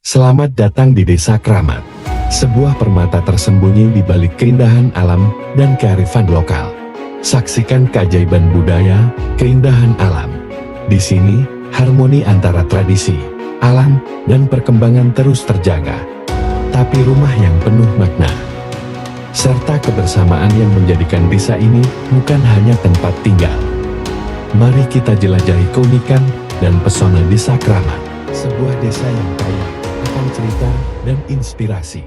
Selamat datang di Desa Kramat, sebuah permata tersembunyi di balik keindahan alam dan kearifan lokal. Saksikan keajaiban budaya, keindahan alam. Di sini, harmoni antara tradisi, alam, dan perkembangan terus terjaga. Tapi rumah yang penuh makna, serta kebersamaan yang menjadikan desa ini bukan hanya tempat tinggal. Mari kita jelajahi keunikan dan pesona Desa Kramat, sebuah desa yang kaya akan cerita dan inspirasi.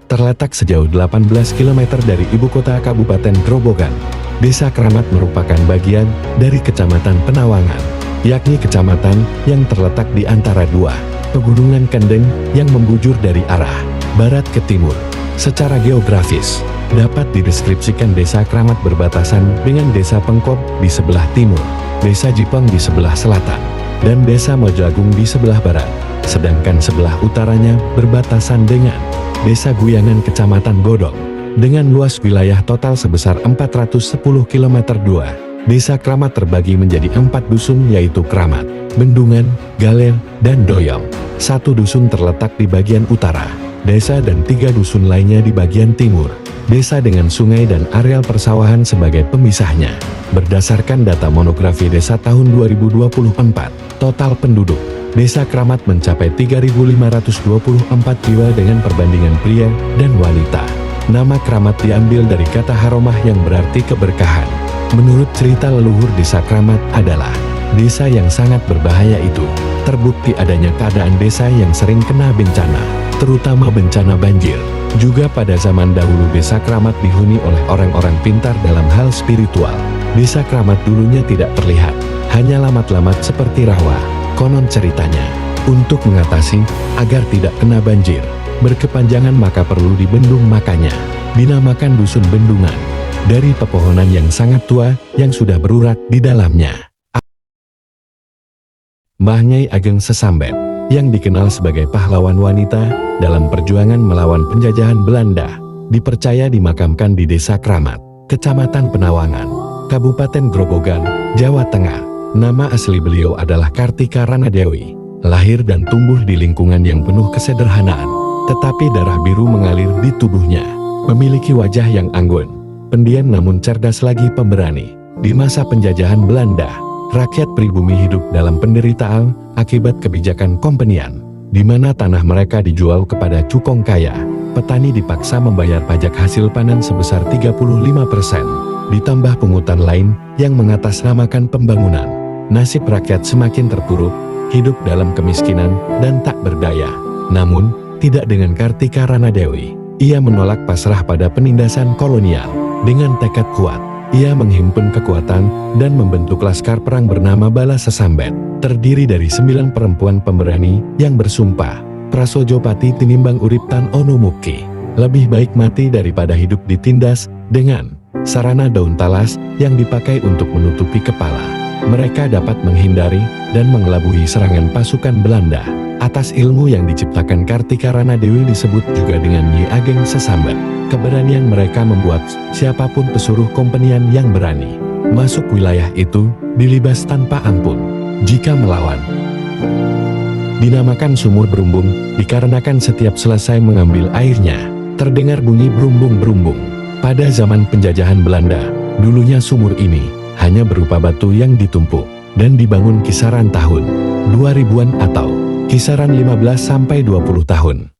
Terletak sejauh 18 km dari ibu kota Kabupaten Grobogan, Desa Kramat merupakan bagian dari Kecamatan Penawangan, yakni kecamatan yang terletak di antara dua pegunungan Kendeng yang membujur dari arah barat ke timur. Secara geografis, dapat dideskripsikan Desa Kramat berbatasan dengan Desa Pengkop di sebelah timur, Desa Jipang di sebelah selatan, dan Desa Mojagung di sebelah barat. Sedangkan sebelah utaranya berbatasan dengan Desa Guyangan Kecamatan Godong, dengan luas wilayah total sebesar 410 km 2. Desa Kramat terbagi menjadi 4 dusun, yaitu Kramat, Bendungan, Galer, dan Doyong. 1 dusun terletak di bagian utara desa dan 3 dusun lainnya di bagian timur desa dengan sungai dan areal persawahan sebagai pemisahnya. Berdasarkan data monografi desa tahun 2024, total penduduk Desa Kramat mencapai 3.524 jiwa dengan perbandingan pria dan wanita. Nama Kramat diambil dari kata haromah yang berarti keberkahan. Menurut cerita leluhur, Desa Kramat adalah desa yang sangat berbahaya itu. Terbukti adanya keadaan desa yang sering kena bencana, terutama bencana banjir. Juga pada zaman dahulu Desa Kramat dihuni oleh orang-orang pintar dalam hal spiritual. Desa Kramat dulunya tidak terlihat, hanya lamat-lamat seperti rawa. Konon ceritanya, untuk mengatasi agar tidak kena banjir berkepanjangan maka perlu dibendung, makanya dinamakan Dusun Bendungan, dari pepohonan yang sangat tua yang sudah berurat di dalamnya. Mbah Nyai Ageng Sesambet, yang dikenal sebagai pahlawan wanita dalam perjuangan melawan penjajahan Belanda, dipercaya dimakamkan di Desa Kramat, Kecamatan Penawangan, Kabupaten Grobogan, Jawa Tengah. Nama asli beliau adalah Kartika Ranadewi. Lahir dan tumbuh di lingkungan yang penuh kesederhanaan, tetapi darah biru mengalir di tubuhnya. Memiliki wajah yang anggun, pendiam namun cerdas lagi pemberani. Di masa penjajahan Belanda, rakyat pribumi hidup dalam penderitaan akibat kebijakan kompenian, di mana tanah mereka dijual kepada cukong kaya. Petani dipaksa membayar pajak hasil panen sebesar 35%, ditambah pungutan lain yang mengatasnamakan pembangunan. Nasib rakyat semakin terpuruk, hidup dalam kemiskinan dan tak berdaya. Namun, tidak dengan Kartika Ranadewi. Ia menolak pasrah pada penindasan kolonial. Dengan tekad kuat, ia menghimpun kekuatan dan membentuk laskar perang bernama Bala Sesambet, terdiri dari 9 perempuan pemberani yang bersumpah, Prasojo Pati tinimbang urip tan ono muki, lebih baik mati daripada hidup ditindas, dengan sarana daun talas yang dipakai untuk menutupi kepala. Mereka dapat menghindari dan mengelabuhi serangan pasukan Belanda. Atas ilmu yang diciptakan Kartika Ranadewi disebut juga dengan Nyi Ageng Sesambet. Keberanian mereka membuat siapapun pesuruh kompenian yang berani masuk wilayah itu dilibas tanpa ampun jika melawan. Dinamakan sumur berumbung dikarenakan setiap selesai mengambil airnya, terdengar bunyi berumbung-berumbung. Pada zaman penjajahan Belanda, dulunya sumur ini hanya berupa batu yang ditumpuk dan dibangun kisaran tahun 2000-an atau kisaran 15 sampai 20 tahun.